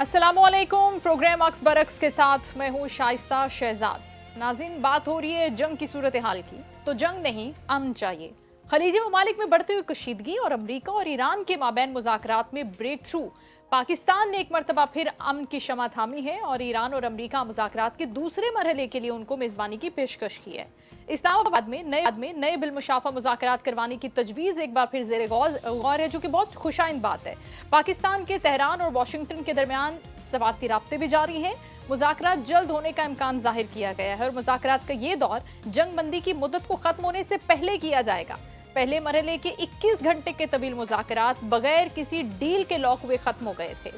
अस्सलामुअलैकुम। प्रोग्राम अक्स बरक्स के साथ मैं हूँ शाइस्ता शहजाद। नाज़रीन, बात हो रही है जंग की सूरत हाल की, तो जंग नहीं, अमन चाहिए। खलीजी ममालिक में बढ़ती हुई कशीदगी और अमरीका और ईरान के माबैन मुज़ाकरात में ब्रेक थ्रू। पाकिस्तान ने एक मरतबा फिर अमन की शमा थामी है और ईरान और अमरीका मुज़ाकरात के दूसरे मरहले के लिए उनको मेज़बानी की पेशकश की है। इस्लामाबाद में नए बिलमुशाफा मुज़ाकरात करवाने की तजवीज़ एक बार फिर ज़ेरे गौर है, जो कि बहुत खुशाइंद बात है। पाकिस्तान के तेहरान और वाशिंगटन के दरमियान सवाती राब्ते भी जारी हैं। मुज़ाकरात जल्द होने का इम्कान जाहिर किया गया है और मुज़ाकरात का ये दौर जंगबंदी की मुद्दत को ख़त्म होने से पहले किया जाएगा। पहले मरहले के 21 घंटे के तवील मुज़ाकरात बगैर किसी डील के लॉक हुए ख़त्म हो गए थे।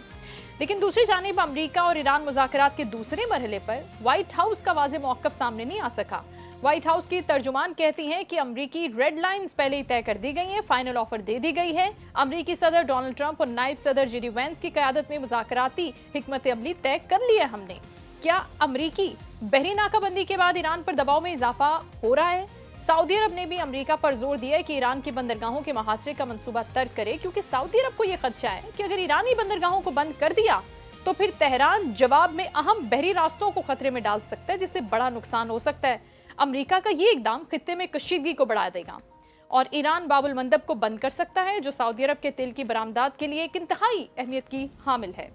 लेकिन दूसरी जानिब अमरीका और ईरान मुज़ाकरात के दूसरे मरहले पर व्हाइट हाउस का वाज़ेह मौक़िफ़ सामने नहीं आ सका। व्हाइट हाउस की तर्जुमान कहती हैं कि अमरीकी रेड लाइंस पहले ही तय कर दी गई हैं, फाइनल ऑफर दे दी गई है। अमरीकी सदर डोनाल्ड ट्रंप और नायब सदर जेडी वेंस की क़यादत में मुज़ाकराती हिकमत अमली तय कर लिया हमने। क्या अमरीकी बहरी नाकाबंदी के बाद ईरान पर दबाव में इजाफा हो रहा है? सऊदी अरब ने भी अमरीका पर जोर दिया है कि ईरान की बंदरगाहों के मुहासरे का मंसूबा तर्क करे, क्योंकि सऊदी अरब को यह खदशा है कि अगर ईरानी बंदरगाहों को बंद कर दिया तो फिर तेहरान जवाब में अहम बहरी रास्तों को खतरे में डाल सकता है, जिससे बड़ा नुकसान हो सकता है। अमरीका का ये इकदाम खित्ते में कशीदगी को बढ़ा देगा और ईरान बाबुल मंदब को बंद कर सकता है, जो सऊदी अरब के तेल की बरामदात के लिए एक इंतहाई अहमियत की हामिल है।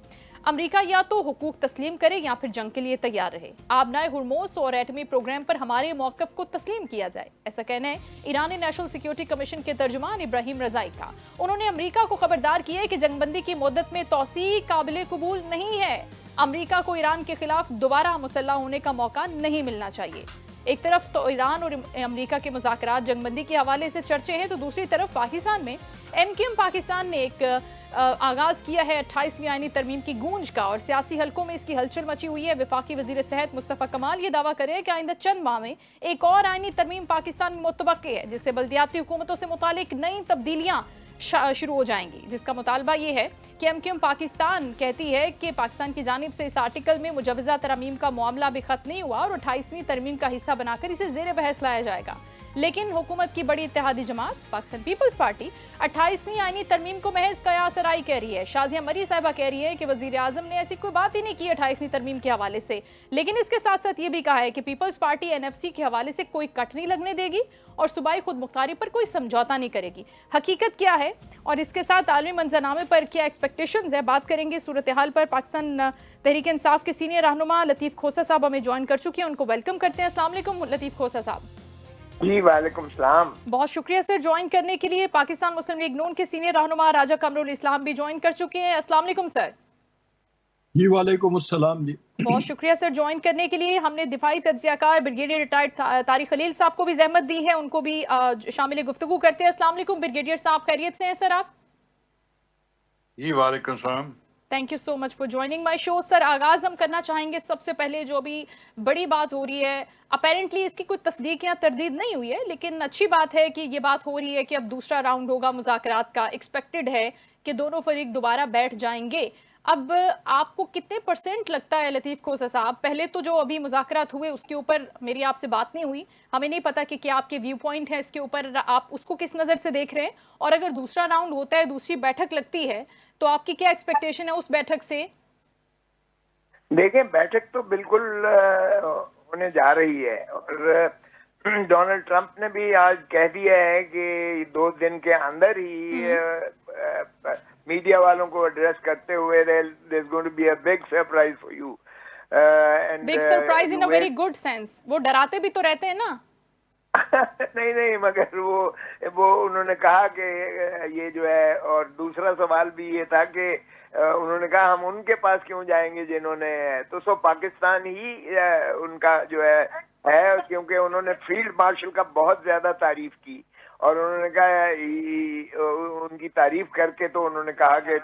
अमरीका या तो हुकूक तस्लीम करे या फिर जंग के लिए तैयार रहे। आबनाए हुर्मुज़ और एटमी प्रोग्राम पर हमारे मौक़िफ़ को तस्लीम किया जाए, ऐसा कहना है ईरानी नेशनल सिक्योरिटी कमीशन के तर्जुमान इब्राहिम रज़ाई का। उन्होंने अमरीका को खबरदार किया है कि जंगबंदी की मुद्दत में तौसीक काबिल कबूल नहीं है। अमरीका को ईरान के खिलाफ दोबारा मुसल्लह होने का मौका नहीं मिलना चाहिए। एक तरफ तो ईरान और अमरीका के मुज़ाकरात जंगबंदी के हवाले से चर्चे हैं, तो दूसरी तरफ पाकिस्तान में एमक्यूएम पाकिस्तान ने एक आगाज किया है 28वीं आईनी तरमीम की गूंज का और सियासी हलकों में इसकी हलचल मची हुई है। वफाकी वजीर सेहत मुस्तफ़ा कमाल ये दावा करे कि आइंदा चंद माह में एक और आईनी तरमीम पाकिस्तान में मुतवक्के है, जिससे बल्दियाती हुकूमतों से मुतालिक नई तब्दीलियाँ शुरू हो जाएंगी, जिसका मुतालबा ये है कि एमक्यूएम पाकिस्तान कहती है कि पाकिस्तान की जानिब से इस आर्टिकल में मुजवज़ा तरमीम का मामला भी खत्म नहीं हुआ और 28वीं तरमीम का हिस्सा बनाकर इसे ज़ेर बहस लाया जाएगा। लेकिन हुकूमत की बड़ी इत्तेहादी जमात पाकिस्तान पीपल्स पार्टी 28वीं आईनी तरमीम को महज कयासराई कह रही है। शाजिया मरी साहिबा कह रही है कि वजीर आजम ने ऐसी कोई बात ही नहीं की 28वीं तरमीम के हवाले से, लेकिन इसके साथ साथ ये भी कहा है कि पीपल्स पार्टी एनएफसी के हवाले से कोई कट नहीं लगने देगी और सूबाई खुद मुख्तारी पर कोई समझौता नहीं करेगी। हकीकत क्या है और इसके साथ आलमी मंजरनामे पर क्या एक्सपेक्टेशंस है, बात करेंगे। सूरत हाल पर पाकिस्तान तहरीक इंसाफ के सीनियर रहनुमा लतीफ़ खोसा साहब हमें ज्वाइन कर चुके हैं, उनको वेलकम करते हैं। अस्सलाम वालेकुम लतीफ़ खोसा साहब। जी वालेकुम सलाम। बहुत शुक्रिया सर ज्वाइन करने के लिए। पाकिस्तान मुस्लिम लीग नून के सीनियर रहनुमा राजा कमरुल इस्लाम भी ज्वाइन कर चुके हैं। अस्सलाम वालेकुम सर। जी वालेकुम अस्सलाम जी। बहुत शुक्रिया सर ज्वाइन करने के लिए। हमने दिफाई तज्जियाकार ब्रिगेडियर रिटायर्ड तारिक खलील साहब को भी जहमत दी है, उनको भी शामिल गुफ्तगू करते हैं। अस्सलाम वालेकुम ब्रिगेडियर साहब, खैरियत से हैं सर आप? जी वालेकुम सलाम। Thank you so much for joining my show. Sir आगाज हम करना चाहेंगे सबसे पहले जो अभी बड़ी बात हो रही है, अपेरेंटली इसकी कोई तस्दीक या तरदीद नहीं हुई है, लेकिन अच्छी बात है कि ये बात हो रही है कि अब दूसरा राउंड होगा मुज़ाकरात का। एक्सपेक्टेड है कि दोनों फरीक दोबारा बैठ जाएंगे। अब आपको कितने % लगता है लतीफ़ खोसा साहब, पहले तो जो अभी मुज़ाकरात हुए उसके ऊपर मेरी आपसे बात नहीं हुई, हमें नहीं पता कि क्या आपके व्यू पॉइंट है इसके ऊपर, आप उसको किस नज़र से देख रहे हैं, और अगर दूसरा राउंड होता है, दूसरी बैठक लगती है, तो आपकी क्या एक्सपेक्टेशन है उस बैठक से? देखें, बैठक तो बिल्कुल होने जा रही है और डोनाल्ड ट्रंप ने भी आज कह दिया है कि 2 दिन के अंदर ही मीडिया वालों को एड्रेस करते हुए there is going to be a big surprise for you. Big surprise in a very good sense. वो डराते भी तो रहते हैं ना। नहीं नहीं, मगर वो उन्होंने कहा कि ये जो है, और दूसरा सवाल भी ये था कि उन्होंने कहा हम उनके पास क्यों जाएंगे जिन्होंने, तो सो पाकिस्तान ही उनका जो है, क्योंकि उन्होंने फील्ड मार्शल का बहुत ज्यादा तारीफ की और उन्होंने कहा उनकी तारीफ करके तो उन्होंने कहा कि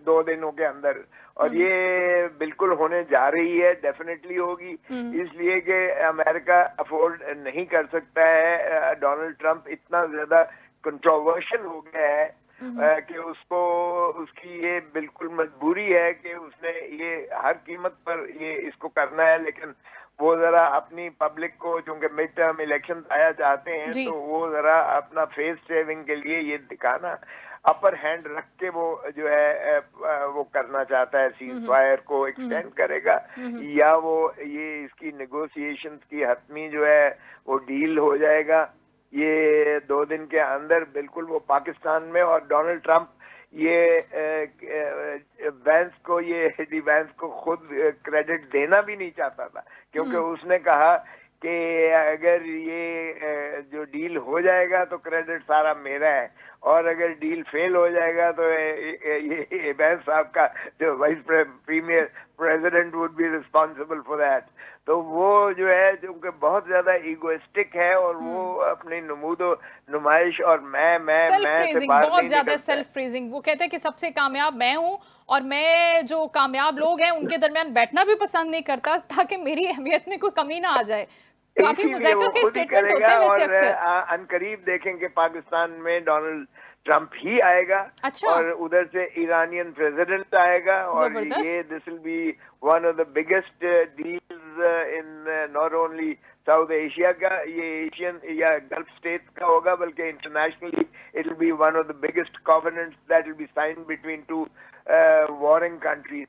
2 दिनों के अंदर, और ये बिल्कुल होने जा रही है, डेफिनेटली होगी, इसलिए कि अमेरिका अफोर्ड नहीं कर सकता है। डोनाल्ड ट्रंप इतना ज्यादा कंट्रोवर्शियल हो गया है कि उसकी ये बिल्कुल मजबूरी है कि उसने ये हर कीमत पर ये इसको करना है, लेकिन वो जरा अपनी पब्लिक को, चूंकि मिड टर्म इलेक्शन आया चाहते हैं, जी। तो वो जरा अपना फेस सेविंग के लिए ये दिखाना, अपर हैंड रख के वो जो है वो करना चाहता है, सीज फायर को एक्सटेंड करेगा, या वो ये इसकी नेगोशिएशंस की हतमी जो है वो डील हो जाएगा ये 2 दिन के अंदर। बिल्कुल वो पाकिस्तान में, और डोनाल्ड ट्रंप ये वैंस को, ये हेडी वैंस को खुद क्रेडिट देना भी नहीं चाहता था, क्योंकि उसने कहा कि अगर ये जो डील हो जाएगा तो क्रेडिट सारा मेरा है, और अगर डील फेल हो जाएगा तो ये वैंस साहब का जो vice premier president would be responsible for that. तो वो जो है, क्योंकि बहुत ज्यादा ईगोइस्टिक है, और वो अपनी नमूदो नुमाइश और मैं से बाहर बहुत नहीं ज्यादा निकलता है। Self praising. वो कहते हैं कि सबसे कामयाब मैं हूँ, और मैं जो कामयाब लोग हैं उनके दरमियान बैठना भी पसंद नहीं करता, ताकि मेरी अहमियत में कोई कमी ना आ जाए। काफी इसीलिए मुज़ाहिका वो के खुद ही स्टेटमेंट होते करेगा, हैं वैसे और अक्सर। अनकरीब देखेंगे पाकिस्तान में डोनाल्ड ट्रंप ही आएगा, अच्छा। और उधर से ईरानियन प्रेसिडेंट आएगा, और जबरदस्त। ये this will be one of the biggest deals in not only South Asia का, ये एशियन या गल्फ स्टेट का होगा, बल्कि internationally it will be one of the biggest covenants that will be signed between two warring countries.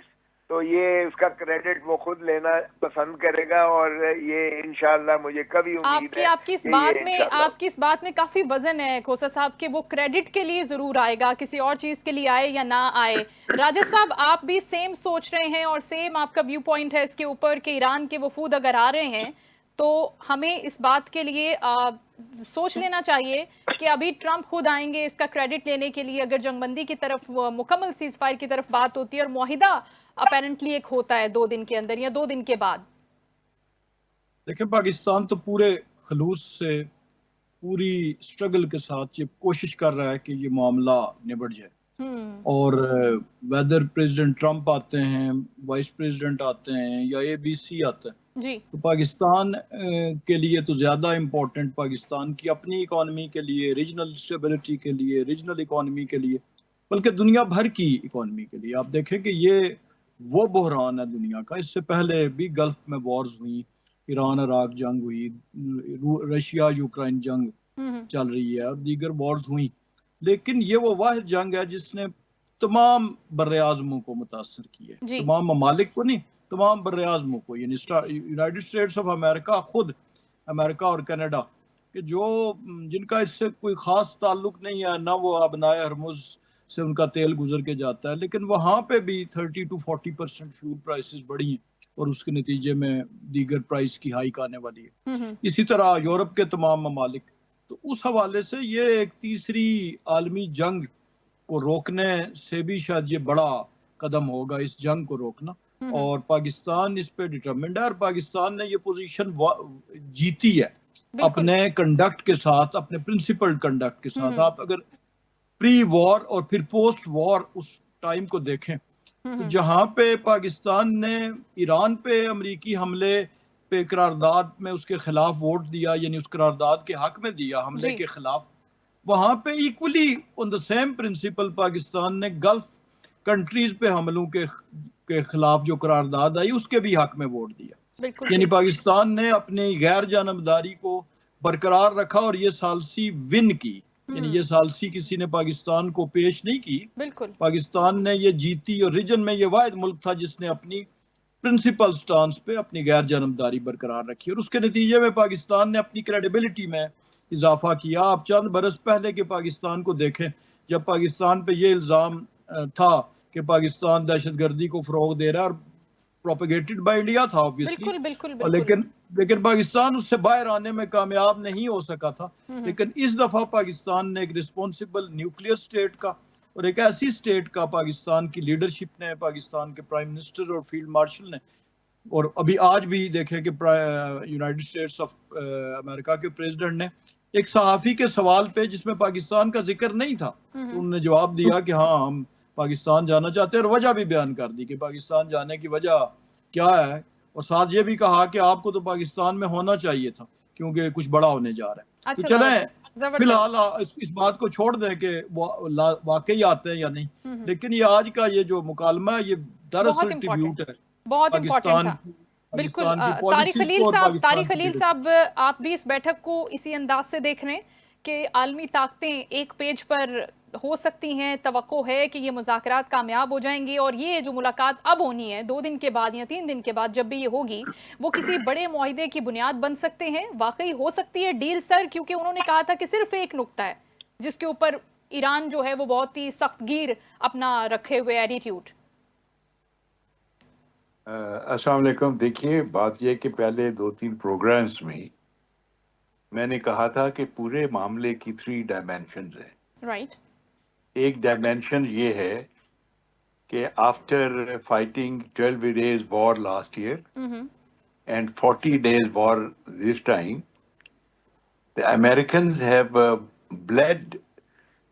तो ये उसका credit वो खुद लेना पसंद करेगा, और ये इंशाल्लाह मुझे कभी उम्मीद है आपकी इस कि बात ये में इंशाल्लाह आपकी इस बात में काफी वजन है खोसा साहब, कि वो क्रेडिट के लिए जरूर आएगा, किसी और चीज के लिए आए या ना आए। राजा साहब, आप भी सेम सोच रहे हैं और सेम आपका व्यू पॉइंट है इसके ऊपर कि ईरान के वफूद अगर आ रहे हैं तो हमें इस बात के लिए सोच लेना चाहिए कि अभी ट्रंप खुद आएंगे इसका क्रेडिट लेने के लिए, अगर जंगबंदी की तरफ, मुकम्मल सीज फायर की तरफ बात होती है और मुआहिदा अपेरेंटली एक होता है 2 दिन के अंदर या 2 दिन के बाद। देखिए, पाकिस्तान तो पूरे खलूस से, पूरी स्ट्रगल के साथ ये कोशिश कर रहा है कि ये मामला निबट जाए। और वेदर प्रेसिडेंट ट्रंप आते हैं, वाइस प्रेसिडेंट आते हैं, या एबीसी आता है, जी। तो पाकिस्तान के लिए तो ज़्यादा इम्पोर्टेंट पाकिस्तान की अपनी इकॉनमी के लिए, रीजनल स्टेबिलिटी के लिए, रीजनल इकॉनमी के लिए, बल्कि दुनिया भर की इकॉनमी के लिए। आप देखें कि ये वो बहरान है दुनिया का। इससे पहले भी गल्फ में वॉर्स हुई, ईरान इराक जंग हुई, रशिया यूक्रेन जंग चल रही है, और दीगर वॉर्स हुई, लेकिन ये वो वाहिद जंग है जिसने तमाम बर्र-ए-आज़मों को मुतासर किया है। तमाम ममालिक को नहीं, तमाम बर्र-ए-आज़मों को। यानी यूनाइटेड स्टेट्स ऑफ अमेरिका, खुद अमेरिका और कनाडा कि जो जिनका इससे कोई ख़ास ताल्लुक नहीं है, ना वो अबनाए हरमुज़ से उनका तेल गुजर के जाता है, लेकिन वहाँ पे भी 30 to 40% फ्यूल प्राइसेस बढ़ी हैं, और उसके नतीजे में दीगर प्राइस की हाइक आने वाली है। इसी तरह यूरोप के तमाम ममालिक। तो उस हवाले से ये एक तीसरी आलमी जंग को रोकने से भी शायद ये बड़ा कदम होगा, इस जंग को रोकना। और पाकिस्तान इस पे डिटरमिन्ड है, और पाकिस्तान ने ये पोजीशन जीती है अपने कंडक्ट के साथ, अपने प्रिंसिपल्ड कंडक्ट के साथ। आप अगर प्री वॉर और फिर पोस्ट वॉर उस टाइम को देखें, तो जहां पे पाकिस्तान ने ईरान पे अमेरिकी हमले पे करारदाद में उसके खिलाफ वोट दिया, यानी उस करारदाद के हक में दिया, हमले के खिलाफ, वहां पे equally on the same principle Pakistan ने गल्फ कंट्रीज पे हमलों के खिलाफ जो करारदाद आई उसके भी हक में वोट दिया। यानी पाकिस्तान ने अपनी गैर जानबदारी को बरकरार रखा, और ये सालसी विन की, यानी ये सालसी किसी ने पाकिस्तान को पेश नहीं की, पाकिस्तान ने ये जीती। और रीजन में ये वाहिद मुल्क था जिसने अपनी प्रिंसिपल स्टांस पे अपनी गैर जानबदारी बरकरार रखी, और उसके नतीजे में पाकिस्तान ने अपनी क्रेडिबिलिटी में इजाफा किया। आप चंद बरस पहले के पाकिस्तान को देखें, जब पाकिस्तान पे ये इल्ज़ाम था कि पाकिस्तान दहशतगर्दी को फ़रोग दे रहा है, और प्रोपेगेटेड बाय इंडिया था ऑब्वियसली, लेकिन पाकिस्तान उससे बाहर आने में कामयाब नहीं हो सका था। लेकिन इस दफ़ा पाकिस्तान ने एक रिस्पॉन्सिबल न्यूक्लियर स्टेट का और एक ऐसी स्टेट का, पाकिस्तान की लीडरशिप ने, पाकिस्तान के प्राइम मिनिस्टर और फील्ड मार्शल ने, और अभी आज भी देखें कि यूनाइटेड स्टेट्स ऑफ अमेरिका के प्रेसिडेंट ने एक सहाफ़ी के सवाल पे जिसमें पाकिस्तान का जिक्र नहीं था, तो उन्होंने जवाब दिया कि हाँ, हम पाकिस्तान जाना चाहते हैं, और वजह भी बयान कर दी कि पाकिस्तान जाने की वजह क्या है, और साथ ये भी कहा कि आपको तो पाकिस्तान में होना चाहिए था क्योंकि कुछ बड़ा होने जा रहा है। तो चलें, फिलहाल इस बात को छोड़ दें कि वाकई आते हैं या नहीं, लेकिन ये आज का ये जो मुकालमा है, ये दरअसल ट्रिब्यूट है पाकिस्तान बिल्कुल पाकिस्तान की तारिक पॉलिसीज खलील को और साहब, पाकिस्तान तारिक की खलील लीडरशिप। साहब, आप भी इस बैठक को इसी अंदाज से देख रहे हैं कि आलमी ताकतें एक पेज पर हो सकती हैं, तवक्को है कि ये मुज़ाकरात कामयाब हो जाएंगी और ये जो मुलाकात अब होनी है 2 दिन के बाद या 3 दिन के बाद जब भी ये होगी, वो किसी बड़े मुआहिदे की बुनियाद बन सकते हैं? वाकई हो सकती है डील सर? क्योंकि उन्होंने कहा था कि सिर्फ एक नुक्ता है जिसके ऊपर ईरान जो है वो बहुत ही सख्तगीर अपना रखे हुए एटीट्यूड। अस्सलाम वालेकुम। देखिए, बात यह है कि पहले 2-3 प्रोग्राम्स में मैंने कहा था कि पूरे मामले की 3 डायमेंशंस हैं। राइट। एक डायमेंशन ये है कि after fighting 12 days war last year and 40 days war this time, the Americans have bled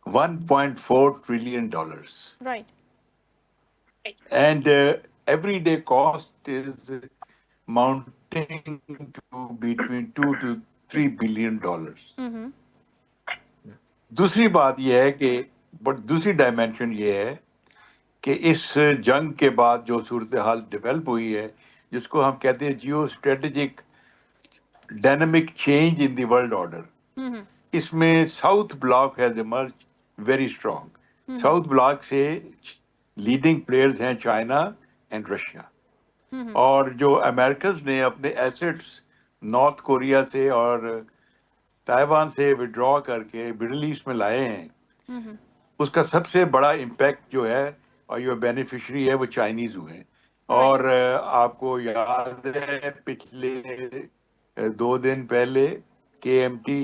$1.4 trillion. Right. And everyday cost is mounting to between $2 to $3 billion. दूसरी बात यह है कि दूसरी डायमेंशन ये है कि इस जंग के बाद जो सूरत हाल डेवलप हुई है, जिसको हम कहते हैं geo strategic dynamic change in the world order, इसमें south block has emerge very strong. South block से लीडिंग प्लेयर्स हैं चाइना एंड रशिया, और जो अमेरिकन ने अपने एसेट्स नॉर्थ कोरिया से और ताइवान से विड्रॉ करके मिडिल ईस्ट में लाए हैं, उसका सबसे बड़ा इम्पैक्ट जो है और जो बेनिफिशियरी है वो चाइनीज हुए हैं। और आपको याद है पिछले 2 दिन पहले KMT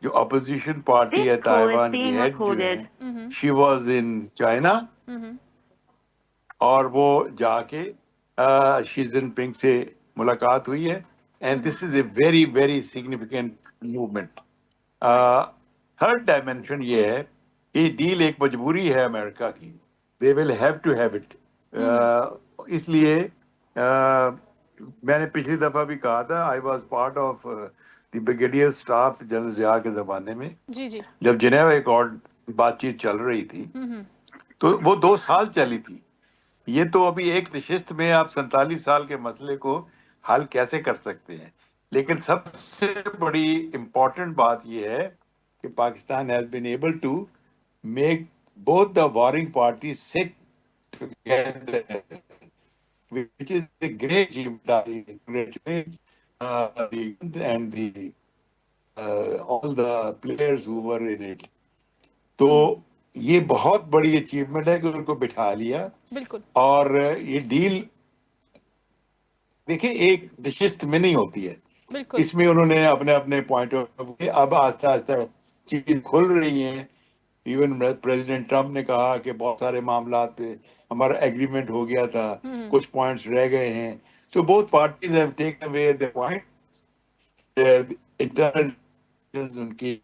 जो अपोजिशन पार्टी है ताइवान की हेड जो है, शी वाज इन चाइना, और वो जाके शी जिनपिंग से मुलाकात हुई है, and this is a very very significant movement. Third dimension ये है कि डील एक मजबूरी है अमेरिका की, they will have to have it. इसलिए मैंने पिछली दफा भी कहा था, I was part of the brigadier staff general Zia के जमाने में, जी जी। जब जिनेवा एकॉर्ड बातचीत चल रही थी, तो वो 2 साल चली थी। ये तो अभी एक नशिस्त में आप 47 साल के मसले को हल कैसे कर सकते हैं। लेकिन सबसे बड़ी इम्पोर्टेंट बात यह है कि Pakistan has been able to make both the warring party sit together, which is a great achievement. I congratulate and all the players who were in it. तो ये बहुत बड़ी अचीवमेंट है कि उनको बिठा लिया। बिल्कुल। और ये डील देखिए एक नशिस्त में नहीं होती है, बिल्कुल। इसमें उन्होंने अपने अपने पॉइंट ऑफ व्यू, अब आस्ता आस्ता चीज खुल रही हैं। इवन प्रेसिडेंट ट्रम्प ने कहा कि बहुत सारे मामला पे हमारा एग्रीमेंट हो गया था, कुछ पॉइंट्स रह गए हैं। So both parties have taken away the point, internal उनकी।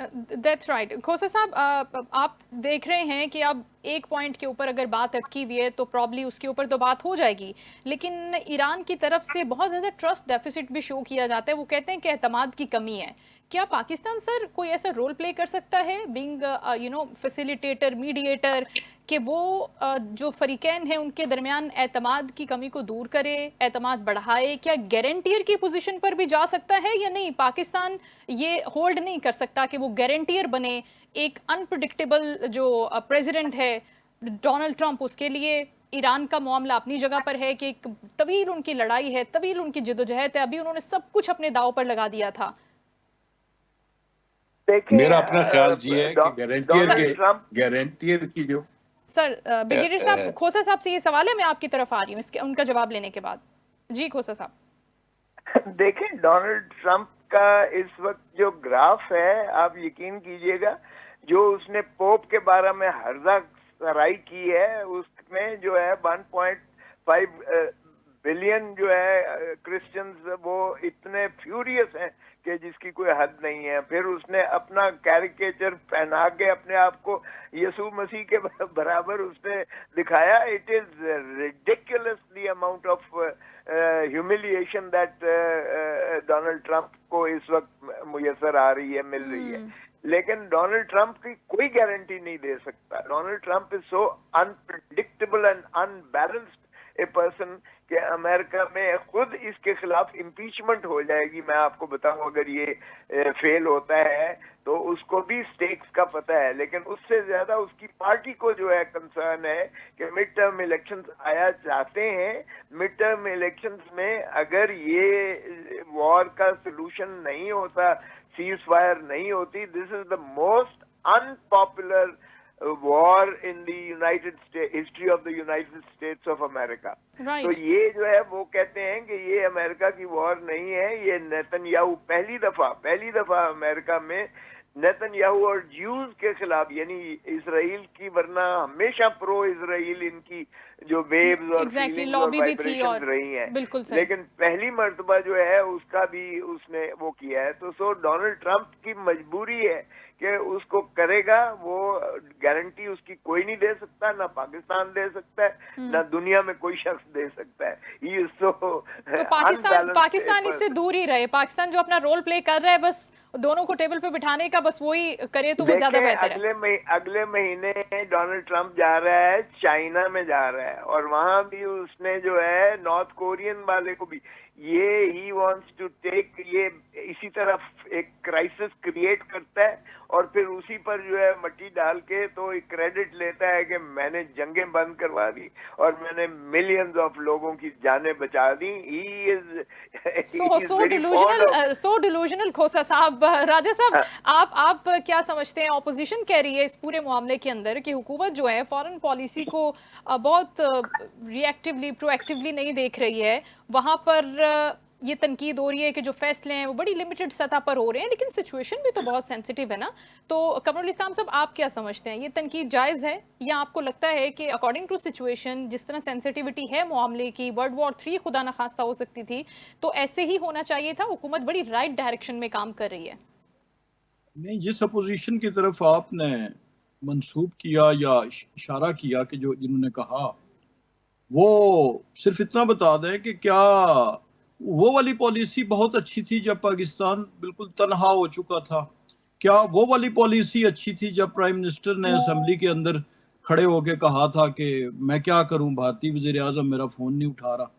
That's right. खोसा साहब, आप देख रहे हैं कि अब एक पॉइंट के ऊपर अगर बात अटकी हुई है तो प्रॉब्ली उसके ऊपर तो बात हो जाएगी, लेकिन ईरान की तरफ से बहुत ज़्यादा ट्रस्ट डेफिसिट भी शो किया जाता है। वो कहते हैं कि एतमाद की कमी है। क्या पाकिस्तान सर कोई ऐसा रोल प्ले कर सकता है बीइंग फैसिलिटेटर, मीडिएटर, कि वो जो फरीकैन हैं उनके दरमियान एतमाद की कमी को दूर करे, एतमाद बढ़ाए? क्या गारंटियर की पोजीशन पर भी जा सकता है या नहीं? पाकिस्तान ये होल्ड नहीं कर सकता कि वो गारंटियर बने। एक अनप्रेडिक्टेबल जो प्रेसिडेंट है डोनाल्ड ट्रंप, उसके लिए ईरान का मामला अपनी जगह पर है कि एक तवील उनकी लड़ाई है, तवील उनकी जिदोजहद है, अभी उन्होंने सब कुछ अपने दाव पर लगा दिया था। मेरा अपना ख्याल ये है कि गारंटियर की जो सर ब्रिगेडियर साहब, खोसा साहब से ये सवाल है, मैं आपकी तरफ आ रही हूँ इसके उनका जवाब लेने के बाद। जी खोसा साहब। देखिए, डोनाल्ड ट्रंप का इस वक्त जो ग्राफ है, आप यकीन कीजिएगा, जो उसने पोप के बारे में हर्जा सराई की है, उसमें जो है 1.5 बिलियन जो है क्रिश्चियंस वो इतने फ्यूरियस हैं कि जिसकी कोई हद नहीं है। फिर उसने अपना कैरिकेचर पहना के अपने आप को यीशु मसीह के बराबर उसने दिखाया। It is ridiculous the amount of humiliation that Donald Trump को इस वक्त मुयसर आ रही है, मिल रही है। लेकिन डोनाल्ड ट्रंप की कोई गारंटी नहीं दे सकता। Donald Trump is so unpredictable and unbalanced a person कि अमेरिका में खुद इसके खिलाफ इम्पीचमेंट हो जाएगी। मैं आपको बताऊं, अगर ये फेल होता है तो उसको भी स्टेक्स का पता है, लेकिन उससे ज्यादा उसकी पार्टी को जो है कंसर्न है कि मिड टर्म इलेक्शंस आया चाहते हैं। मिड टर्म इलेक्शंस में अगर ये वॉर का सोल्यूशन नहीं होता, सीज फायर नहीं होती, this is the most unpopular war in the United state, history of the United states of America. Right. तो ये जो है वो कहते हैं कि ये अमेरिका की वॉर नहीं है, ये नेतन्याहू पहली दफा अमेरिका में नेतन्याहू और ज्यूज के खिलाफ, यानी इसराइल की, वरना हमेशा प्रो इसराइल इनकी जो वेव्स और feelings और लॉबी भी थी वाइब्रेशंस और रही हैं, बिल्कुल सही। लेकिन पहली मर्तबा जो है उसका भी उसने वो किया है। तो सो डोनाल्ड ट्रंप की मजबूरी है कि उसको करेगा, वो गारंटी उसकी कोई नहीं दे सकता, ना पाकिस्तान दे सकता है, ना दुनिया में कोई शख्स दे सकता है। He is so तो पाकिस्तान इससे दूर ही रहे। पाकिस्तान जो अपना रोल प्ले कर रहा है, बस दोनों को टेबल पे बिठाने का, बस वही करे तो वो ज्यादा बेहतर है। अगले महीने डोनाल्ड ट्रंप जा रहा है, चाइना में जा रहा है, और वहां भी उसने जो है नॉर्थ कोरियन वाले को भी ये ही वांट्स टू टेक, ये इसी तरह एक क्राइसिस क्रिएट करता है और फिर उसी पर जो है मट्टी डाल के तो एक क्रेडिट लेता है कि मैंने जंगें बंद करवा दी और मैंने मिलियंस ऑफ लोगों की जानें बचा दी। ही इज सो डिलूजनल खोसा साहब। राजा साहब, आप क्या समझते हैं? ऑपोजिशन कह रही है इस पूरे मामले के अंदर कि हुकूमत जो है फॉरेन पॉलिसी को बहुत रिएक्टिवली प्रोएक्टिवली नहीं देख रही है। वहां पर ये तनकीद हो रही है कि जो फैसले हैं वो बड़ी लिमिटेड सतह पर हो रहे हैं, लेकिन सिचुएशन भी तो बहुत सेंसिटिव है ना। तो कमरुल इस्लाम साहब, आप क्या समझते हैं, ये तनकीद जायज़ है, या आपको लगता है कि अकॉर्डिंग टू सिचुएशन, जिस तरह सेंसिटिविटी है मामले की, वर्ल्ड वॉर 3 खुदा न खास्ता हो सकती थी, तो ऐसे ही होना चाहिए था? हुकूमत बड़ी राइट डायरेक्शन में काम कर रही है। नहीं, जिस अपोजिशन की तरफ आपने मंसूब किया या इशारा किया कि जो जिन्होंने कहा, वो सिर्फ इतना बता दें कि क्या वो वाली पॉलिसी बहुत अच्छी थी जब पाकिस्तान बिल्कुल तनहा हो चुका था? क्या वो वाली पॉलिसी अच्छी थी जब प्राइम मिनिस्टर ने असेंबली के अंदर खड़े होके कहा था कि मैं क्या करूं, भारतीय वजीर आजम मेरा फोन नहीं उठा रहा,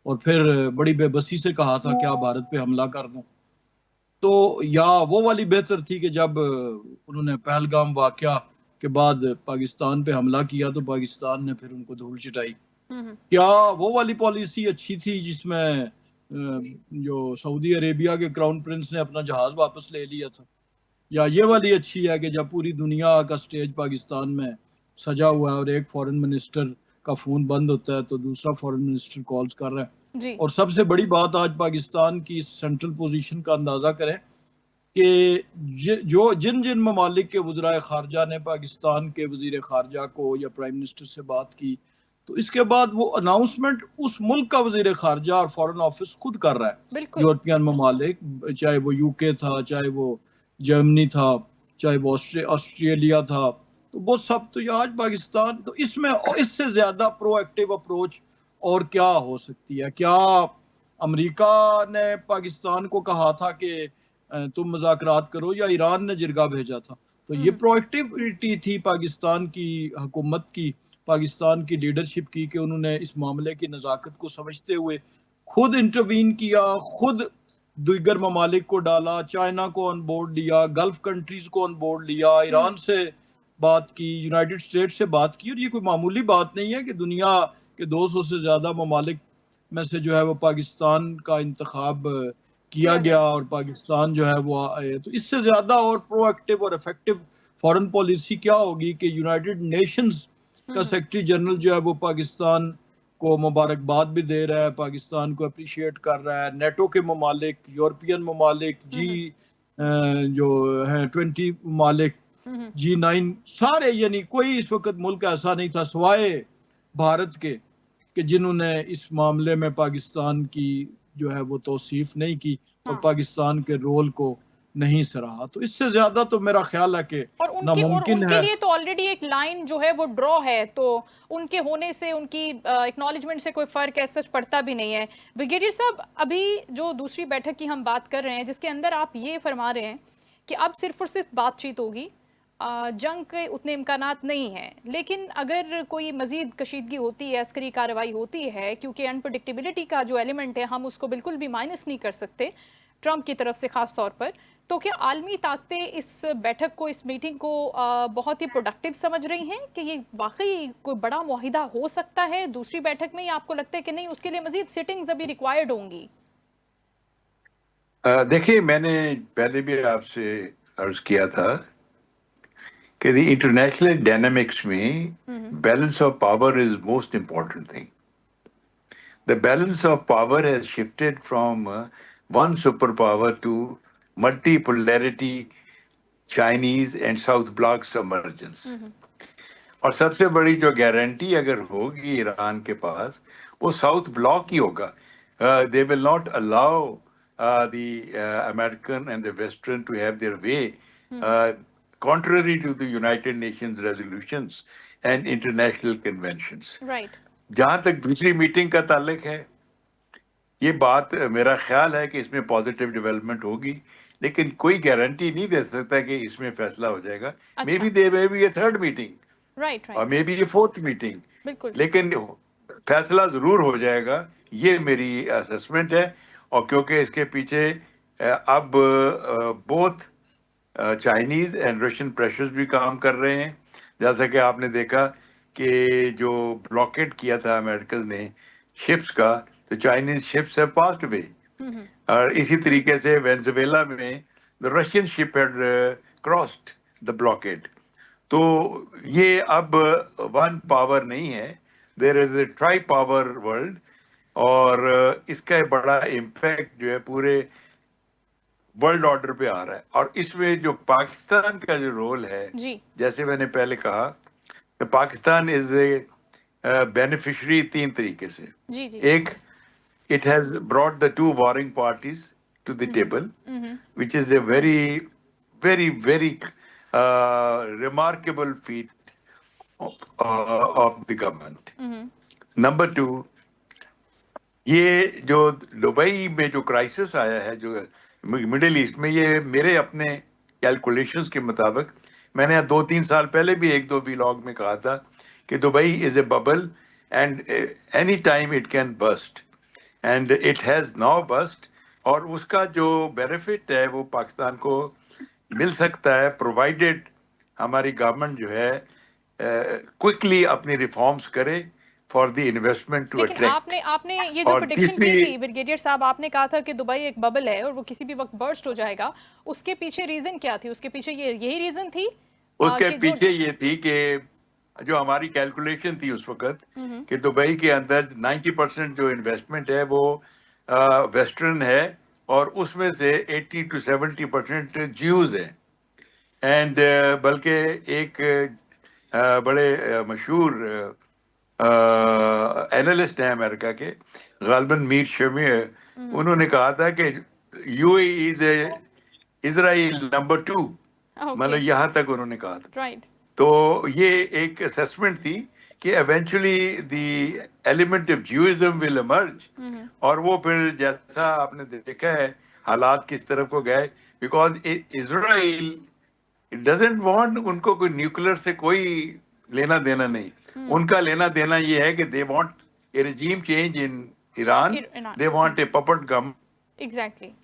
और फिर बड़ी बेबसी से कहा था क्या भारत पे हमला कर दूं? तो या वो वाली बेहतर थी कि जब उन्होंने पहलगाम वाकया के बाद पाकिस्तान पे हमला किया तो पाकिस्तान ने फिर उनको धूल चिटाई? क्या वो वाली पॉलिसी अच्छी थी जिसमें जो सऊदी अरेबिया के क्राउन प्रिंस ने अपना जहाज वापस ले लिया था? या ये वाली अच्छी है कि जब पूरी दुनिया का स्टेज पाकिस्तान में सजा हुआ है और एक फॉरेन मिनिस्टर का फोन बंद होता है तो दूसरा फॉरेन मिनिस्टर कॉल्स कर रहा है जी। और सबसे बड़ी बात, आज पाकिस्तान की सेंट्रल पोजीशन का अंदाजा करें कि जो जिन जिन ममालिक के वज़राए खारजा ने पाकिस्तान के वजीर खारजा को या प्राइम मिनिस्टर से बात की, तो इसके बाद वो अनाउंसमेंट उस मुल्क का वजीर खारजा और फॉरेन ऑफिस खुद कर रहा है। यूरोपियन ममालिक, चाहे वो यूके था, चाहे वो जर्मनी था, चाहे वो ऑस्ट्रेलिया था, तो वो सब तो आज पाकिस्तान, तो इसमें इससे ज्यादा प्रोएक्टिव अप्रोच और क्या हो सकती है? क्या अमेरिका ने पाकिस्तान को कहा था कि तुम मुज़ाकरात करो, या ईरान ने जिरगा भेजा था? तो ये प्रोएक्टिविटी थी पाकिस्तान की हुकूमत की, पाकिस्तान की लीडरशिप की, कि उन्होंने इस मामले की नज़ाकत को समझते हुए खुद इंटरवीन किया, खुद दीगर ममालिक को डाला, चाइना को ऑन बोर्ड लिया, गल्फ कंट्रीज को ऑन बोर्ड लिया, ईरान से बात की, यूनाइटेड स्टेट्स से बात की। और ये कोई मामूली बात नहीं है कि दुनिया के 200 से ज़्यादा ममालिक में से जो है वो पाकिस्तान का इंतखाब किया गया और पाकिस्तान जो है वो आए। तो इससे ज़्यादा और प्रोएक्टिव और इफेक्टिव फॉरेन पॉलिसी क्या होगी कि यूनाइटेड नेशंस का सेक्रेटरी जनरल जो है वो पाकिस्तान को मुबारकबाद भी दे रहा है, पाकिस्तान को अप्रिशिएट कर रहा है। नेटो के ममालिक, यूरोपियन ममालिक, जी जो है 20 ममालिक, G9, सारे, यानी कोई इस वक्त मुल्क ऐसा नहीं था सिवाय भारत के कि जिन्होंने इस मामले में पाकिस्तान की जो है वो तौसीफ नहीं की और पाकिस्तान के रोल को नहीं सराहा। तो इससे ज्यादा तो मेरा ख्याल है कि नामुमकिन है। उनके लिए तो ऑलरेडी एक लाइन जो है वो ड्रॉ है, तो उनके होने से, उनकी एक्नॉलेजमेंट से कोई फर्क ऐसा पड़ता भी नहीं है। ब्रिगेडियर साहब, अभी जो दूसरी बैठक की हम बात कर रहे हैं, जिसके अंदर आप ये फरमा रहे हैं कि अब सिर्फ और सिर्फ बातचीत होगी, जंग के उतने इम्कानात नहीं हैं, लेकिन अगर कोई मज़ीद कशीदगी होती है, अस्करी कार्रवाई होती है, क्योंकि अनप्रडिक्टेबिलिटी का जो एलिमेंट है हम उसको बिल्कुल भी माइनस नहीं कर सकते ट्रंप की तरफ से ख़ास तौर पर, तो क्या आलमी ताकतें इस बैठक को, इस मीटिंग को बहुत ही प्रोडक्टिव समझ रही हैं कि ये वाकई कोई बड़ा मुआहिदा हो सकता है दूसरी बैठक में, या आपको लगता है कि नहीं, उसके लिए मज़ीद सिटिंग्स अभी रिक्वायर्ड होंगी? देखिए, मैंने पहले भी आपसे अर्ज किया था कि द इंटरनेशनल डायनामिक्स में balance of power is most important thing. The balance of power has shifted from one superpower to multipolarity, Chinese and South Bloc submergence. और सबसे बड़ी जो गारंटी अगर होगी ईरान के पास, वो साउथ ब्लॉक ही होगा. They will not allow the American and the Western to have their way, contrary to the United Nations resolutions and international conventions. Right. जहां तक दूसरी मीटिंग का ताल्लुक है, ये बात मेरा ख्याल है कि इसमें पॉजिटिव डेवलपमेंट होगी, लेकिन कोई गारंटी नहीं दे सकता कि इसमें फैसला हो जाएगा. May be they may be A third meeting, right. और मे बी ये फोर्थ मीटिंग, बिल्कुल. लेकिन फैसला जरूर हो जाएगा, ये मेरी असेसमेंट है. और क्योंकि इसके पीछे अब both Chinese and Russian pressures भी काम कर रहे हैं. जैसा कि आपने देखा कि जो ब्लॉकेट किया था अमेरिकन ने शिप्स का, तो Chinese ships have passed away. और इसी तरीके से वेनेजुएला में the Russian ship had crossed the blockade. तो ये अब वन पावर नहीं है, there is a tri power world. और इसका बड़ा इम्पैक्ट जो है पूरे वर्ल्ड ऑर्डर पे आ रहा है. और इसमें जो पाकिस्तान का जो रोल है, जी. जैसे मैंने पहले कहा, कि पाकिस्तान इज ए बेनिफिशियरी तीन तरीके से. जी. जी. एक, it has brought the two warring parties to the table, which is a very, very, very remarkable feat of the government. Number two, ये जो दुबई में जो क्राइसिस आया है, जो मिडिल ईस्ट में, ये मेरे अपने कैलकुलेशंस के मुताबिक, मैंने 2-3 साल पहले भी एक दो व्लॉग में कहा था कि Dubai is a bubble and any time it can burst, and it has now burst. और उसका जो बेनिफिट है वो पाकिस्तान को मिल सकता है, प्रोवाइडेड हमारी गवर्नमेंट जो है क्विकली अपनी रिफॉर्म्स करे फॉर द इन्वेस्टमेंट टू लेकिन अट्रैक्ट. आपने ये जो प्रेडिक्शन की थी ब्रिगेडियर साहब, आपने कहा था कि दुबई एक बबल है और वो किसी भी वक्त बर्स्ट हो जाएगा. उसके पीछे रीजन क्या थी? उसके पीछे यही रीजन थी? उसके पीछे ये थी कि जो हमारी कैलकुलेशन थी उस वक्त कि दुबई के अंदर 90% जो इन्वेस्टमेंट है वो वेस्टर्न है, और उसमें से 80 to 70% ज्यूज है. एंड बल्कि एक बड़े मशहूर एनालिस्ट हैं अमेरिका के, गालिबन मीर शमी, उन्होंने कहा था कि यूएई इज इजराइल नंबर 2. मतलब यहाँ तक उन्होंने कहा था. राइट. तो ये एक असेसमेंट थी कि eventually the element of Judaism will emerge. और वो फिर जैसा आपने देखा है हालात किस तरफ को गए, because Israel it doesn't want, उनको कोई न्यूक्लियर से कोई लेना देना नहीं. उनका लेना देना ये है कि they want a regime change in Iran. They want a puppet government. Exactly.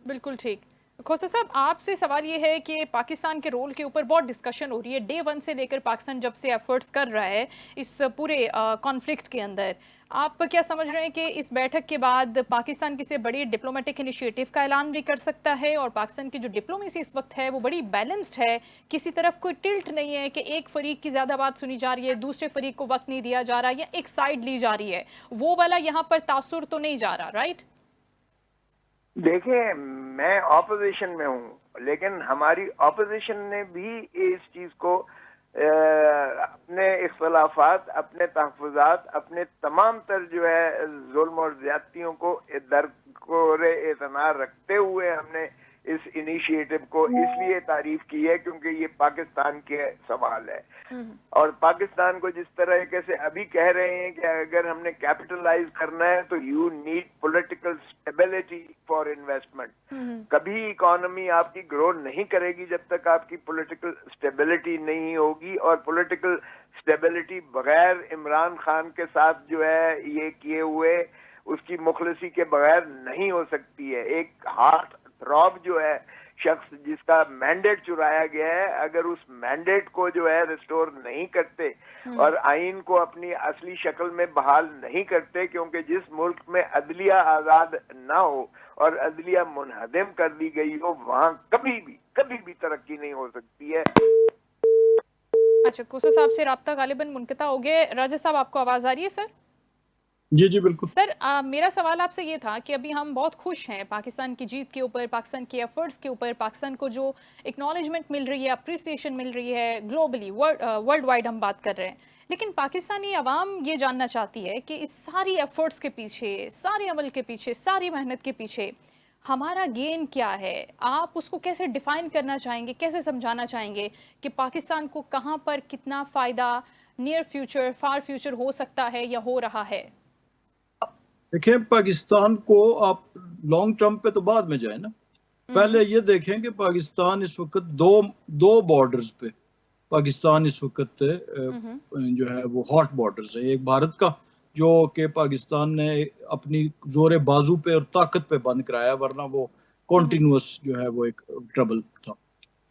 बिल्कुल ठीक. खोसा साहब, आपसे सवाल ये है कि पाकिस्तान के रोल के ऊपर बहुत डिस्कशन हो रही है डे वन से लेकर. पाकिस्तान जब से एफर्ट्स कर रहा है इस पूरे कॉन्फ्लिक्ट के अंदर, आप क्या समझ रहे हैं कि इस बैठक के बाद पाकिस्तान किसी बड़ी डिप्लोमेटिक इनिशिएटिव का ऐलान भी कर सकता है? और पाकिस्तान की जो डिप्लोमेसी इस वक्त है वो बड़ी बैलेंस्ड है, किसी तरफ कोई टिल्ट नहीं है कि एक फरीक की ज़्यादा बात सुनी जा रही है, दूसरे फरीक को वक्त नहीं दिया जा रहा, या एक साइड ली जा रही है, वो वाला यहाँ पर तासुर तो नहीं जा रहा. राइट. देखिए, मैं ऑपोजिशन में हूँ, लेकिन हमारी ऑपोजिशन ने भी इस चीज को अपने इख्तलाफात, अपने तहफ़्फ़ुज़ात, अपने तमाम तर जो है जुल्म और ज़्यादतियों को दरकोरे एतनार रखते हुए हमने इस इनिशिएटिव को इसलिए तारीफ की है क्योंकि ये पाकिस्तान के सवाल है। और पाकिस्तान को जिस तरीके से अभी कह रहे हैं कि अगर हमने कैपिटलाइज करना है तो you need political stability for investment. कभी इकोनॉमी आपकी ग्रो नहीं करेगी जब तक आपकी पॉलिटिकल स्टेबिलिटी नहीं होगी, और पॉलिटिकल स्टेबिलिटी बगैर इमरान खान के साथ जो है ये किए हुए उसकी मुखलसी के बगैर नहीं हो सकती है। एक हार्ट थ्रॉब जो है शख्स जिसका मैंडेट चुराया गया है, अगर उस मैंडेट को जो है रिस्टोर नहीं करते और आइन को अपनी असली शक्ल में बहाल नहीं करते, क्योंकि जिस मुल्क में अदलिया आजाद ना हो और अदलिया मुनहदम कर दी गई हो वहां कभी भी तरक्की नहीं हो सकती है। अच्छा, कोसा साहब से राब्ता गालिबन मुनक़ता हो गया। राजा साहब, आपको आवाज आ रही है? सर जी बिल्कुल सर, मेरा सवाल आपसे ये था कि अभी हम बहुत खुश हैं पाकिस्तान की जीत के ऊपर, पाकिस्तान के एफर्ट्स के ऊपर, पाकिस्तान को जो एक्नॉलेजमेंट मिल रही है, अप्रिसिएशन मिल रही है ग्लोबली, वर्ल्ड वाइड हम बात कर रहे हैं। लेकिन पाकिस्तानी अवाम ये जानना चाहती है कि इस सारी एफर्ट्स के पीछे, सारे अमल के पीछे, सारी मेहनत के पीछे हमारा गेन क्या है? आप उसको कैसे डिफाइन करना चाहेंगे, कैसे समझाना चाहेंगे कि पाकिस्तान को कहाँ पर कितना फ़ायदा नियर फ्यूचर, फार फ्यूचर हो सकता है या हो रहा है? देखिए, पाकिस्तान को आप लॉन्ग टर्म पे तो बाद में जाए ना, पहले ये देखें कि पाकिस्तान इस वक्त दो बॉर्डर्स पे पाकिस्तान इस वक्त जो है वो हॉट बॉर्डर्स है। एक भारत का जो कि पाकिस्तान ने अपनी जोरे बाजू पे और ताकत पे बंद कराया, वरना वो कॉन्टिन्यूस जो है वो एक ट्रबल था।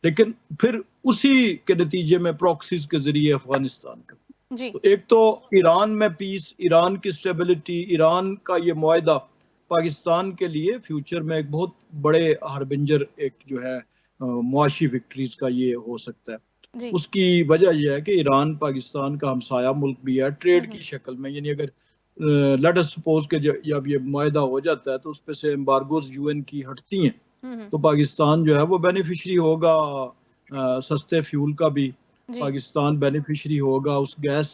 लेकिन फिर उसी के नतीजे में प्रॉक्सीज के जरिए अफगानिस्तान का जी। तो एक तो ईरान में पीस, ईरान की स्टेबिलिटी, ईरान का ये मुआहदा पाकिस्तान के लिए फ्यूचर में एक बहुत बड़े हरबिंजर एक जो है मुआशी विक्ट्रीज का ये हो सकता है। जी। उसकी वजह यह है कि ईरान पाकिस्तान का हमसाया मुल्क भी है ट्रेड की शक्ल में, यानी अगर लेट अस सपोज के जब ये मुआहदा हो जाता है तो उस पे से एम्बार्गोज यूएन की हटती हैं तो पाकिस्तान जो है वो बेनिफिशरी होगा सस्ते फ्यूल का भी, पाकिस्तान बेनिफिशरी होगा उस गैस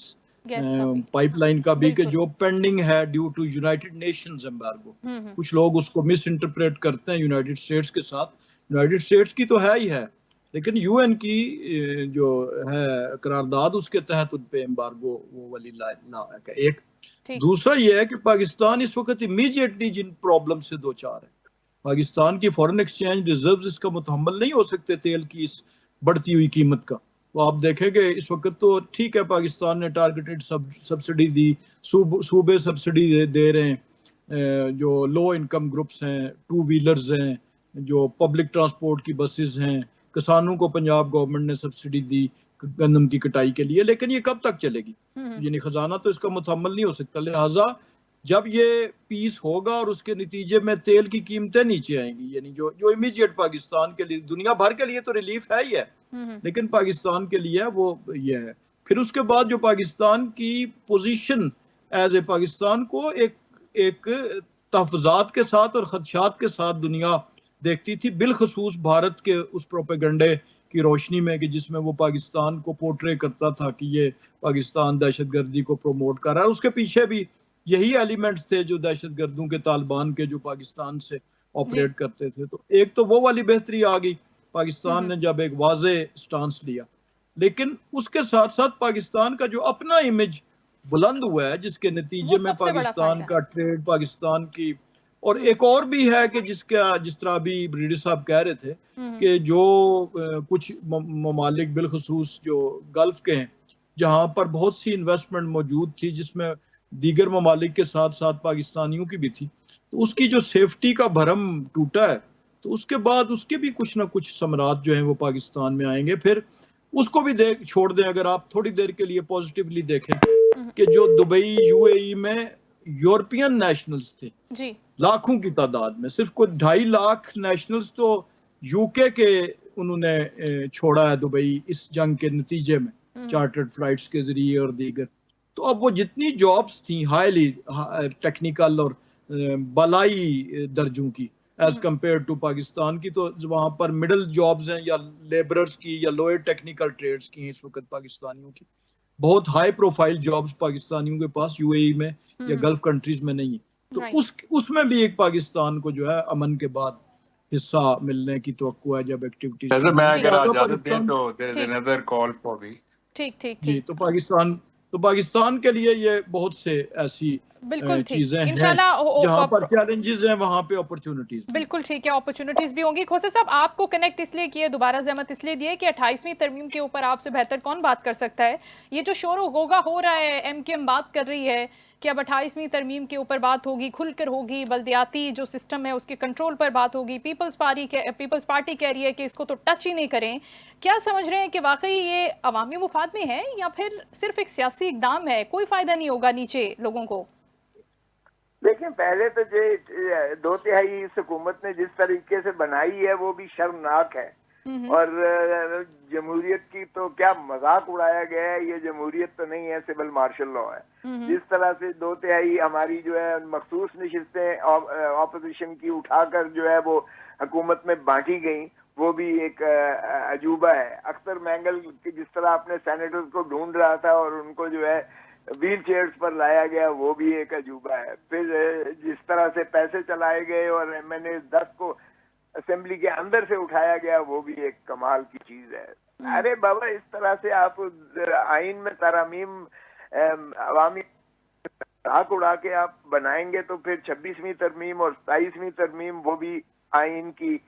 पाइपलाइन का भी कि जो पेंडिंग है due to United Nations embargo. कुछ लोग उसको मिस इंटरप्रेट करते हैं यूनाइटेड स्टेट्स के साथ, यूनाइटेड स्टेट्स की तो है ही है, लेकिन यूएन की जो है करारदाद उसके तहत उन पे एम्बार्गो वो वाली एक। दूसरा ये है कि पाकिस्तान इस वक्त इमीडिएटली जिन प्रॉब्लम से दो चार है, पाकिस्तान की फॉरेन एक्सचेंज रिजर्व्स इसका मुतहम्मल नहीं हो सकते तेल की इस बढ़ती हुई कीमत का। तो आप देखेंगे इस वक्त तो ठीक है पाकिस्तान ने टारगेटेड सब्सिडी दी, सूबे सब्सिडी दे रहे हैं, जो लो इनकम ग्रुप्स हैं, टू व्हीलर्स हैं, जो पब्लिक ट्रांसपोर्ट की बसेस हैं, किसानों को पंजाब गवर्नमेंट ने सब्सिडी दी गंदम की कटाई के लिए, लेकिन ये कब तक चलेगी? यानी खजाना तो इसका मुतहम्मल नहीं हो सकता। लिहाजा जब ये पीस होगा और उसके नतीजे में तेल की कीमतें नीचे आएंगी, यानी जो इमीडिएट पाकिस्तान के लिए, दुनिया भर के लिए तो रिलीफ है ही है, लेकिन पाकिस्तान के लिए वो ये है। फिर उसके बाद जो पाकिस्तान की पोजीशन एज ए पाकिस्तान को एक तहफ़्फ़ुज़ात के साथ और खदशात के साथ दुनिया देखती थी, बिलखसूस भारत के उस प्रोपेगंडे की रोशनी में कि जिसमें वो पाकिस्तान को पोर्ट्रे करता था कि ये पाकिस्तान दहशतगर्दी को प्रमोट कर रहा है। उसके पीछे भी यही एलिमेंट्स थे जो दहशतगर्दों के, तालिबान के, जो पाकिस्तान से ऑपरेट करते थे। तो एक तो वो वाली बेहतरी आ गई पाकिस्तान ने जब एक वाज़े स्टांस लिया, लेकिन उसके साथ साथ पाकिस्तान का जो अपना इमेज बुलंद हुआ है, जिसके नतीजे में पाकिस्तान का ट्रेड, पाकिस्तान की, और एक और भी है कि जिस तरह अभी ब्रिटिश साहब कह रहे थे कि जो कुछ ममालिक बिलखसूस जो गल्फ के हैं जहां पर बहुत सी इन्वेस्टमेंट मौजूद थी, जिसमें दीगर ममालिक के साथ साथ पाकिस्तानियों की भी थी, तो उसकी जो सेफ्टी का भरम टूटा है, तो उसके बाद उसके भी कुछ ना कुछ समरात जो हैं वो पाकिस्तान में आएंगे। फिर उसको भी छोड़ दें, अगर आप थोड़ी देर के लिए पॉजिटिवली देखें कि जो दुबई यूएई में यूरोपियन नेशनल्स थे जी, लाखों की तादाद में, सिर्फ कोई 2.5 लाख नेशनल्स तो यूके के उन्होंने छोड़ा है दुबई इस जंग के नतीजे में, चार्टर्ड फ्लाइट्स के जरिए और दीगर। तो अब वो जितनी जॉब्स थी हाईली टेक्निकल और बलाई दर्जों की एज कंपेयर टू पाकिस्तान की, तो वहां पर मिडिल जॉब्स हैं या लेबरर्स की या लोअर टेक्निकल ट्रेड्स की हैं इस वक्त पाकिस्तानियों की। बहुत हाई प्रोफाइल जॉब्स पाकिस्तानियों के पास यूएई में या गल्फ कंट्रीज में नहीं है। तो उसमें भी एक पाकिस्तान को जो है अमन के बाद हिस्सा मिलने की तवक्को है जब एक्टिविटीज जैसे मैं जी। अगर तो इजाजत दें पाकिस्तान तो देयर इज ठीक अनदर कॉल फॉर मी। ठीक ठीक जी ठीक। तो पाकिस्तान के लिए ये बहुत से ऐसी बिल्कुल ठीक, चीजें हैं इंशाल्लाह जहां पर चैलेंजेस हैं, वहां पे अपॉर्चुनिटीज भी हैं। बिल्कुल ठीक है, अपॉर्चुनिटीज भी होंगी। खोसे साहब, आपको कनेक्ट इसलिए किए, दोबारा जहमत इसलिए दिए कि 28वीं तरमीम के ऊपर आपसे बेहतर कौन बात कर सकता है। ये जो शोर गोगा हो रहा है, एमकेएम बात कर रही है कि अब 28वीं तरमीम के ऊपर बात होगी, खुलकर होगी, बल्दियाती जो सिस्टम है उसके कंट्रोल पर बात होगी। पीपल्स पार्टी कह रही है कि इसको तो टच ही नहीं करें। क्या समझ रहे हैं कि वाकई ये अवामी मुफाद में है या फिर सिर्फ एक सियासी इकदाम है, कोई फायदा नहीं होगा नीचे लोगों को? देखिए, पहले तो जो 2/3 इस हुकूमत ने जिस तरीके से बनाई है वो भी शर्मनाक है। और जमहूरियत की तो क्या मजाक उड़ाया गया है। ये जमहूरियत तो नहीं है, सिविल मार्शल लॉ है। जिस तरह से 2/3 हमारी जो है मखसूस नशिस्तें ऑपोजिशन की उठाकर जो है वो हुकूमत में बांटी गई, वो भी एक अजूबा है। अख्तर मैंगल जिस तरह अपने सेनेटर्स को ढूंढ रहा था और उनको जो है व्हील चेयर्स पर लाया गया, वो भी एक अजूबा है। फिर जिस तरह से पैसे चलाए गए और MNA 10 को असेंबली के अंदर से उठाया गया, वो भी एक कमाल की चीज है। अरे बाबा, इस तरह से आप आइन में तरामीम अवामी आग उड़ा के आप बनाएंगे तो फिर 26वीं तरमीम और 27वीं तरमीम वो भी आइन की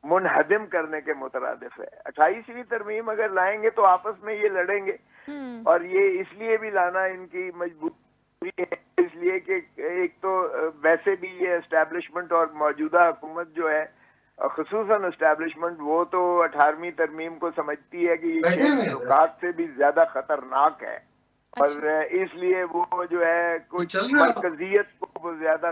मुनहदिम करने के मुतरादिफ है। 28वीं तरमीम अगर लाएंगे तो आपस में ये लड़ेंगे, और ये इसलिए भी लाना इनकी मजबूरी है, इसलिए कि एक तो वैसे भी ये एस्टैब्लिशमेंट और मौजूदा हुकूमत जो है, खुसूसन एस्टैब्लिशमेंट, वो तो 18वीं तरमीम को समझती है कि ये तशद्दुकात से भी ज्यादा खतरनाक है। और इसलिए वो जो है कुछ मरकजियत को वो ज्यादा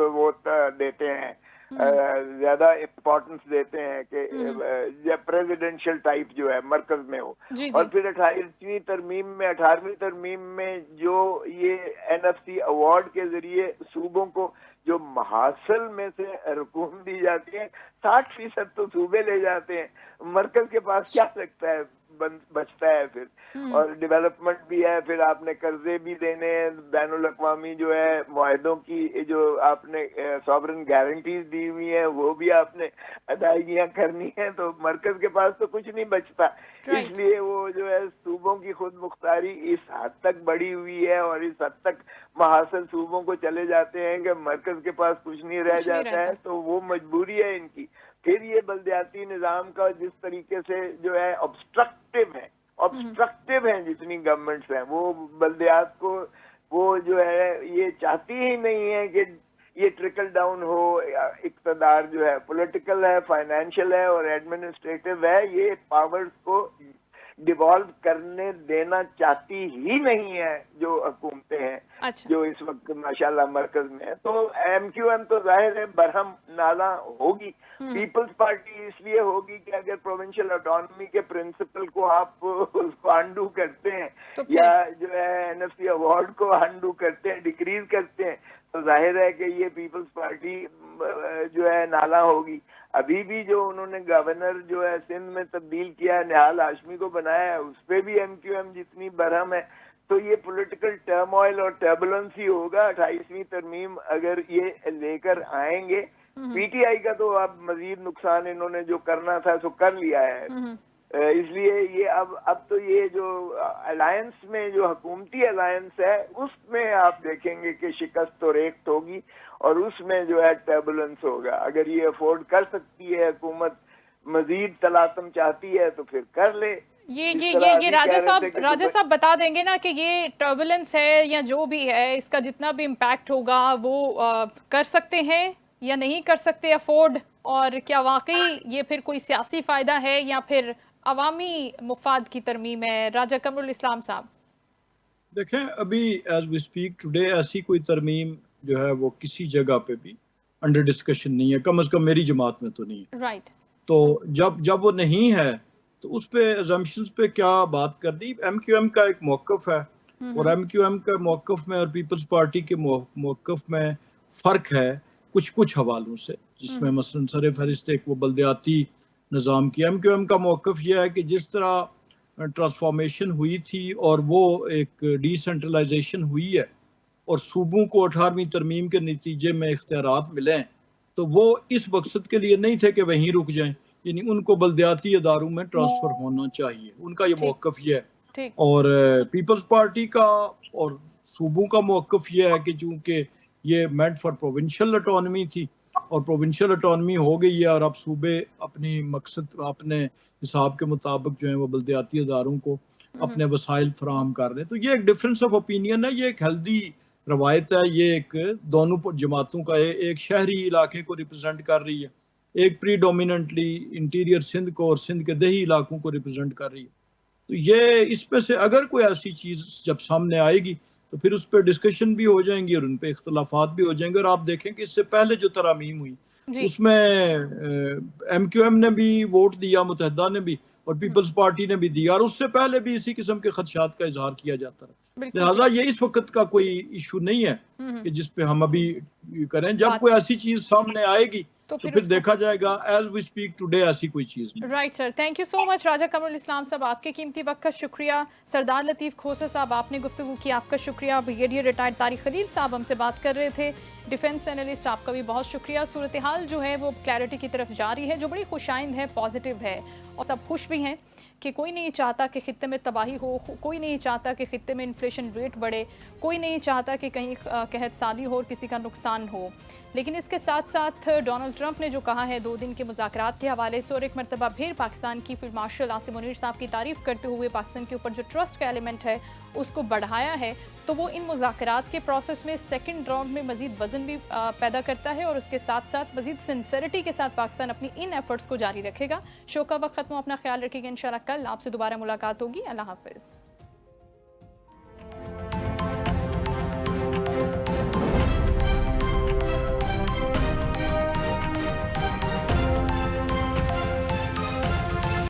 वो देते हैं, ज्यादा इम्पोर्टेंस देते हैं कि प्रेसिडेंशियल टाइप जो है मरकज में हो। और फिर 18वीं तरमीम में जो ये NFC अवार्ड के जरिए सूबों को जो महासल में से रकूम दी जाती है, 60% तो सूबे ले जाते हैं। मरकज के पास क्या सकता है, बचता है फिर। और डेवलपमेंट भी है, फिर आपने कर्जे भी देने हैं, बैनुल अक़वामी जो है मुआहदों की जो आपने सॉवरेन गारंटीज दी हुई है, वो भी आपने अदायगियां करनी है। तो मरकज के पास तो कुछ नहीं बचता। इसलिए वो जो है सूबों की खुद मुख्तारी इस हद तक बढ़ी हुई है और इस हद तक महासल सूबों को चले जाते हैं कि मरकज के पास कुछ नहीं रह जाता है। तो वो मजबूरी है इनकी। फिर ये बल्दियाती निज़ाम का जिस तरीके से जो है ऑब्स्ट्रक्टिव है जितनी गवर्नमेंट्स हैं, वो बल्दियात को वो जो है ये चाहती ही नहीं है कि ये ट्रिकल डाउन हो। इक़्तिदार जो है पॉलिटिकल है, फाइनेंशियल है और एडमिनिस्ट्रेटिव है, ये पावर्स को डिवॉल्व करने देना चाहती ही नहीं है जो हुकूमतें हैं। अच्छा। जो इस वक्त माशाल्लाह मरकज में है। तो MQM तो जाहिर है बरहम नाला होगी। पीपल्स पार्टी इसलिए होगी कि अगर प्रोविंशियल ऑटोनॉमी के प्रिंसिपल को आप उसको अंडू करते हैं तो या जो है NFC अवार्ड को अंडू करते हैं, डिक्रीज करते हैं, तो जाहिर है कि ये पीपल्स पार्टी जो है नाला होगी। अभी भी जो उन्होंने गवर्नर जो है सिंध में तब्दील किया है, निहाल हाशमी को बनाया है, उस पर भी MQM जितनी बरहम है। तो ये पॉलिटिकल टर्मोइल और टर्बुलेंस ही होगा। 28वीं तरमीम अगर ये लेकर आएंगे, PTI का तो अब मजीद नुकसान इन्होंने जो करना था सो कर लिया है। इसलिए ये अब तो ये जो अलायंस में जो हुकूमती अलायंस है उसमें आप देखेंगे कि शिकस्त तो रेख्त होगी और उसमें जो है टर्बुलेंस होगा। अगर ये अफोर्ड कर सकती है हुकूमत, मजीद तलातम चाहती है तो फिर कर ले। ये राजा साहब बता देंगे ना कि ये टर्बुलेंस है या जो भी है, इसका जितना भी इम्पैक्ट होगा वो कर सकते हैं या नहीं कर सकते अफोर्ड, और क्या वाकई ये फिर कोई सियासी फायदा है या फिर अवामी मुफाद की तरमीम है? राजा कमरुल इस्लाम साहब देखें, अभी एज वी स्पीक टुडे ऐसी कोई तरमीम जो है वो किसी जगह पे भी अंडर डिस्कशन नहीं है, कम से कम मेरी जमात में तो नहीं है। राइट। तो जब वो नहीं है तो उस पे अजम्पशंस पे क्या बात करनी। MQM का एक मौक़िफ़ है और MQM का मौक़िफ़ में और पीपल्स पार्टी के मौक़िफ़ में फ़र्क है कुछ हवालों से, जिसमें मसलन सर फहरिस्त एक वो बल्दियाती निज़ाम की। MQM का मौक़िफ़ यह है कि जिस तरह ट्रांसफॉर्मेशन हुई थी और वो एक डिसेंट्रलाइजेशन हुई है और सूबों को 18वीं तरमीम के नतीजे में इख्तियारात मिले, तो वो इस मकसद के लिए नहीं थे कि वहीं रुक जाएं, यानी उनको बलदियाती इदारों में ट्रांसफ़र होना चाहिए, उनका ये ठीक मौक़िफ़ ये है। ठीक और पीपल्स पार्टी का और सूबों का मौक़िफ़ ये है कि चूँकि ये मेंट फॉर प्रोविंशियल ऑटोनॉमी थी और प्रोविंशियल ऑटोनॉमी हो गई है और अब सूबे अपनी मकसद अपने हिसाब के मुताबिक जो है वो बलदियाती इदारों को अपने वसाइल फराहम कर रहे हैं, तो ये एक डिफरेंस ऑफ ओपिनियन है, ये एक हेल्दी रवायत है, ये एक दोनों जमातों का है, एक शहरी इलाके को रिप्रेजेंट कर रही है, एक प्रीडोमिनेंटली इंटीरियर सिंध को और सिंध के दही इलाकों को रिप्रेजेंट कर रही है। तो ये इसमें से अगर कोई ऐसी चीज़ जब सामने आएगी तो फिर उस पर डिस्कशन भी हो जाएंगी और उन पर इख्तलाफात भी हो जाएंगे। और आप देखें कि इससे पहले जो तरामीम हुई जी उसमें MQM ने भी वोट दिया, मुत्तहिदा ने भी और पीपल्स पार्टी ने भी दिया, और उससे पहले भी इसी किस्म के खदशात का इजहार किया जाता है। बिल्कुल लिहाजा ठीक ये इस वक्त का कोई इशू नहीं है कि जिस पे हम अभी करें। जब बात कोई ऐसी चीज सामने आएगी तो तो फिर फिर उसको देखा जाएगा। एज वी स्पीक टुडे ऐसी कोई चीज नहीं। Right sir, thank you so much Raja Kamrul Islam साहब, आपके कीमती वक्त का शुक्रिया। सरदार लतीफ़ खोसा साहब, आपने गुफ्तगू की, आपका शुक्रिया। ब्रिगेडियर रिटायर्ड तारिक खलील साहब हमसे बात कर रहे थे, डिफेंस एनालिस्ट, आपका भी बहुत शुक्रिया। सूरत हाल जो है वो क्लैरिटी की तरफ जा रही है, जो बड़ी खुशाइंद है, पॉजिटिव है, और सब खुश भी हैं कि कोई नहीं चाहता कि खित्ते में तबाही हो, कोई नहीं चाहता कि खित्ते में इन्फ्लेशन रेट बढ़े, कोई नहीं चाहता कि कहीं कहत साली हो और किसी का नुकसान हो। लेकिन इसके साथ साथ डोनाल्ड ट्रंप ने जो कहा है 2 दिन के मुज़ाकरात के हवाले से, और एक मरतबा फिर पाकिस्तान की फील्ड मार्शल आसिम मुनीर साहब की तारीफ़ करते हुए पाकिस्तान के ऊपर जो ट्रस्ट का एलिमेंट है उसको बढ़ाया है, तो वो इन मुज़ाकरात के प्रोसेस में सेकंड राउंड में मज़ीद वज़न भी पैदा करता है और उसके साथ साथ मज़ीद सिंसेरिटी के साथ पाकिस्तान अपनी इन एफर्ट्स को जारी रखेगा। शो का वक्त ख़त्म हो, अपना ख्याल रखिएगा। इंशाल्लाह कल आपसे दोबारा मुलाकात होगी। अल्लाह हाफ़िज़।